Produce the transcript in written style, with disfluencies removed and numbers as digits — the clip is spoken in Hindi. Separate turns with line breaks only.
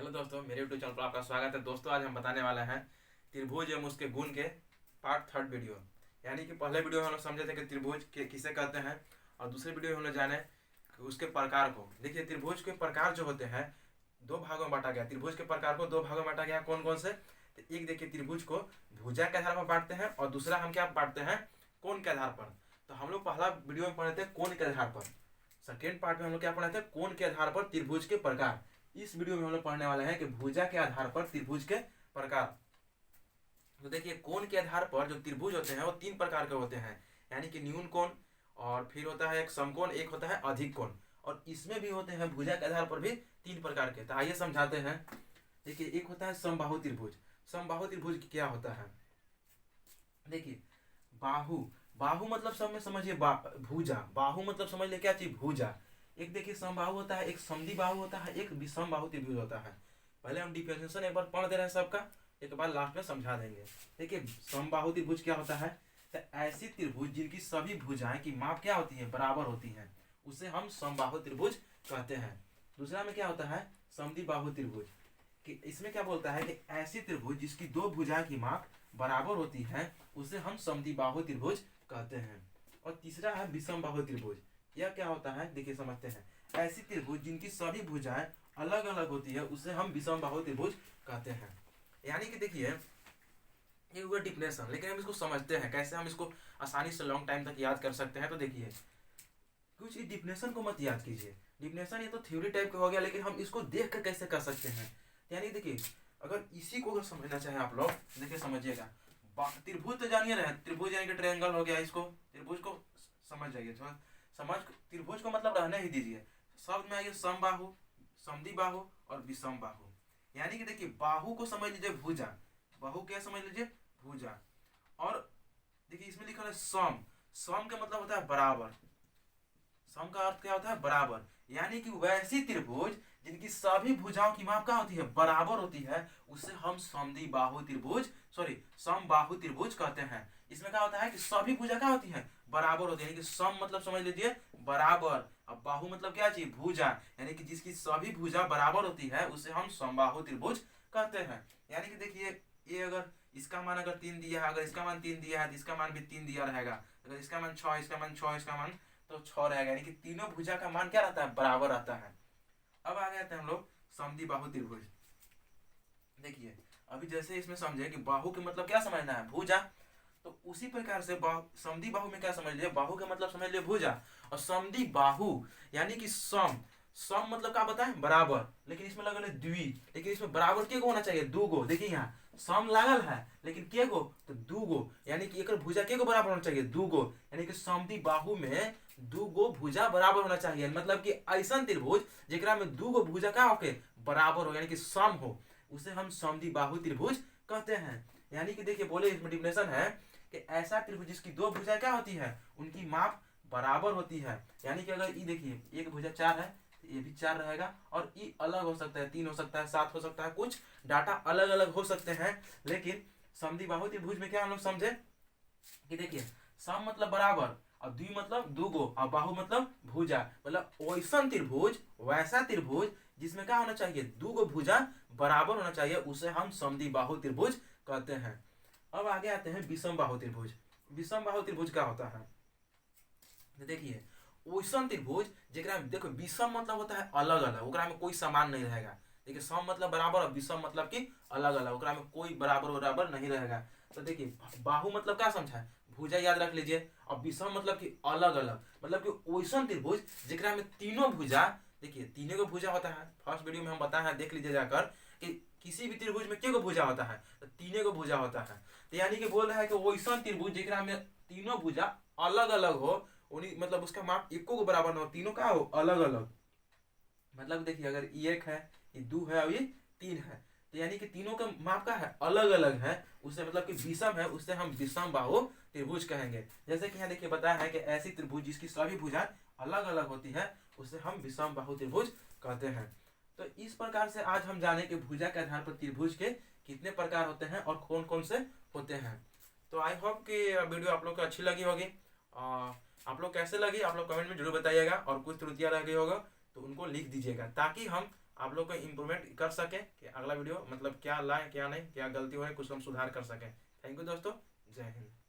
हेलो दोस्तों, मेरे यूट्यूब चैनल पर आपका स्वागत है। दोस्तों, आज हम बताने वाले हैं त्रिभुज एवं उसके गुण के पार्ट थर्ड वीडियो। यानी कि पहले वीडियो में हम लोग समझे थे कि त्रिभुज के किसे कहते हैं, और दूसरे वीडियो में हम लोग जाने कि उसके प्रकार को। देखिए, त्रिभुज के प्रकार जो होते हैं दो भागों में बांटा गया। त्रिभुज के प्रकार को दो भागों में बांटा गया। कौन कौन से? तो एक देखिए, त्रिभुज को भुजा के आधार पर बांटते हैं, और दूसरा हम क्या बांटते हैं? कोण के आधार पर। तो हम लोग पहला वीडियो में पढ़े थे कोण के आधार पर। सेकेंड पार्ट में हम लोग क्या पढ़े थे? कोण के आधार पर त्रिभुज के प्रकार। इस वीडियो में हम लोग पढ़ने वाले हैं कि भुजा के आधार पर त्रिभुज के प्रकार। तो देखिए, कोण के आधार पर जो त्रिभुज होते हैं वो तीन प्रकार के होते हैं। यानी कि न्यून कोण, और फिर होता है एक समकोण, एक होता है अधिक कोण। और इसमें भी होते हैं भुजा के आधार पर भी तीन प्रकार के। तो आइए समझाते हैं। देखिए, एक होता है समबाहु त्रिभुज। समबाहु त्रिभुज क्या होता है? देखिए, बाहु, बाहु मतलब सब में समझिए भुजा। बाहु मतलब समझ ले क्या चीज? भुजा। एक देखिए समबाहु होता है, एक समद्वि बाहु होता है, एक विषम बाहु त्रिभुज होता है। पहले हम डिफरेंशिएशन एक बार पढ़ दे रहे हैं सबका, एक बार लास्ट में समझा देंगे। देखिए, समबाहु त्रिभुज क्या होता है? तो ऐसी त्रिभुज जिनकी सभी भुजाएं की माप क्या होती है? बराबर होती है, उसे हम समबाहु त्रिभुज कहते हैं। दूसरा में क्या होता है? समद्विबाहु त्रिभुज। कि इसमें क्या बोलता है कि ऐसी त्रिभुज जिसकी दो भुजाएं की माप बराबर होती है, उसे हम समद्विबाहु त्रिभुज कहते हैं। और तीसरा है विषम बाहु त्रिभुज। यह क्या होता है? देखिए समझते हैं। ऐसी त्रिभुज जिनकी सभी भुजाएं अलग अलग होती है, उसे हम विषम बाहु त्रिभुज कहते हैं। यानी कि देखिए, ये हुआ डिफिनेशन, लेकिन हम इसको समझते हैं कैसे, हम इसको आसानी से लॉन्ग टाइम तक याद कर सकते हैं। तो देखिए, कुछ इस डिफिनेशन को मत याद कीजिए। डिफिनेशन ये तो थ्योरी टाइप का हो गया, लेकिन हम इसको देख कर कैसे कर सकते हैं। यानी देखिए, अगर इसी को अगर समझना चाहें आप लोग, देखिए समझिएगा। त्रिभुज तो जानिए रहे, त्रिभुज यानी कि ट्रायंगल हो गया। इसको त्रिभुज को समझ जाइए थोड़ा। समझ त्रिभुज को मतलब रहने ही दीजिए। शब्द में आइए समबाहु, समद्विबाहु और विषम बाहु। यानी कि देखिए, बाहु को समझ लीजिए भुजा, बाहु क्या समझ लीजिए? भुजा। और देखिए, इसमें लिखा है सम। सम का मतलब होता है बराबर। सम का अर्थ क्या होता है? बराबर। यानी कि वैसी त्रिभुज जिनकी सभी भुजाओं की माप क्या होती है? बराबर होती है, उसे हम समद्विबाहु त्रिभुज समबाहु त्रिभुज कहते हैं। इसमें क्या होता है कि सभी भुजा क्या होती है? बराबर होती है। यानी कि सम मतलब समझ लीजिए बराबर, अब बाहु मतलब क्या चीज? भुजा। यानी कि जिसकी सभी भुजा बराबर होती है, उसे हम समबाहु त्रिभुज कहते हैं। यानी कि देखिए, ये अगर इसका मान अगर 3 दिया है, अगर इसका मान 3 दिया है, तो इसका मान भी 3 दिया रहेगा। अगर इसका मान 6, इसका मान 6, इसका मान तो 6 रहेगा। यानी कि तीनों भुजा का मान क्या रहता है? बराबर रहता है। अब आ गए थे हम लोग समद्विबाहु त्रिभुज। देखिए, अभी जैसे इसमें समझे कि बाहु के मतलब क्या समझना है? भुजा। तो उसी प्रकार से समद्विबाहु में क्या समझ लिया? बाहु के मतलब समझ लिया भुजा। और समद्विबाहु यानी कि सम। सम मतलब क्या बताएं? बराबर। लेकिन इसमें लगल है द्वि, लेकिन इसमें बराबर के गो होना चाहिए? दू गो। देखिए यहाँ सम लागल है, लेकिन के गो? तो दू गो। यानी कि एक भुजा के गो बराबर होना चाहिए? दू गो। यानी कि समद्विबाहु में दू गो भुजा बराबर होना चाहिए। मतलब कि ऐसा त्रिभुज जेकरा में दू गो भुजा का होके बराबर हो, यानी कि सम हो, उसे हम समद्विबाहु त्रिभुज कहते हैं। यानी कि देखिए, बोले इसमें डिफिनेशन है कि ऐसा त्रिभुज जिसकी दो भुजाएं क्या होती है? उनकी माप बराबर होती है। यानी कि अगर ये देखिए, एक भुजा 4 है, तो ये भी 4 रहेगा। और ये अलग हो सकता है, 3 हो सकता है, 7 हो सकता है, कुछ डाटा अलग अलग हो सकते हैं। लेकिन समद्विबाहु त्रिभुज में क्या हम लोग समझे कि देखिए, सम मतलब बराबर, और द्वि मतलब दूगो, और बाहु मतलब भुजा। मतलब वैसा त्रिभुज, वैसा त्रिभुज जिसमें क्या होना चाहिए? दूगो भुजा बराबर होना चाहिए, उसे हम समद्विबाहु त्रिभुज कहते हैं। अब आगे आते हैं विषम बाहु त्रिभुज। विषम बाहु त्रिभुज क्या होता है? देखिए, वैसा त्रिभुज जेकरा में देखो, विषम मतलब होता है अलग अलग, ओकरा में कोई समान नहीं रहेगा। देखिए, सम मतलब बराबर, और विषम मतलब कि अलग अलग, ओकरा में कोई बराबर बराबर नहीं रहेगा। तो देखिए, बाहु मतलब क्या समझा है? भुजा याद रख लीजिए। और विषम मतलब कि अलग अलग, मतलब कि वैसा त्रिभुज जेकरा में तीनों भुजा, देखिए तीनों को भुजा होता है। फर्स्ट वीडियो में हम बताए हैं, देख लीजिए जाकर, कि किसी भी त्रिभुज में को भुजा होता है? तो तीनों को भुजा होता है। तो यानी कि बोल रहा है कि वैसा त्रिभुज जेकरा में तीनों भुजा अलग अलग हो, उन्हीं मतलब उसका माप एको को बराबर ना हो, तीनों का हो अलग अलग। मतलब देखिए, अगर ये 1 है, ये 2 है, और ये 3 है, तो यानी कि तीनों का माप का है अलग अलग है, उससे मतलब कि विषम है, उससे हम विषम बाहु त्रिभुज कहेंगे। जैसे कि यहाँ देखिए बताया है कि ऐसी त्रिभुज जिसकी सभी भुजाएं अलग अलग होती है, उसे हम विषम बाहु त्रिभुज कहते हैं। तो इस प्रकार से आज हम जाने कि भुजा के आधार पर त्रिभुज के कितने प्रकार होते हैं और कौन कौन से होते हैं। तो आई होप कि वीडियो आप लोग को अच्छी लगी होगी। आप लोग कैसे लगी आप लोग कमेंट में जरूर बताइएगा, और कुछ त्रुटियां रह गई होगा तो उनको लिख दीजिएगा, ताकि हम आप लोग को इम्प्रूवमेंट कर सकें कि अगला वीडियो मतलब क्या लाएं क्या नहीं, क्या गलती हो कुछ हम सुधार कर सकें। थैंक यू दोस्तों, जय हिंद।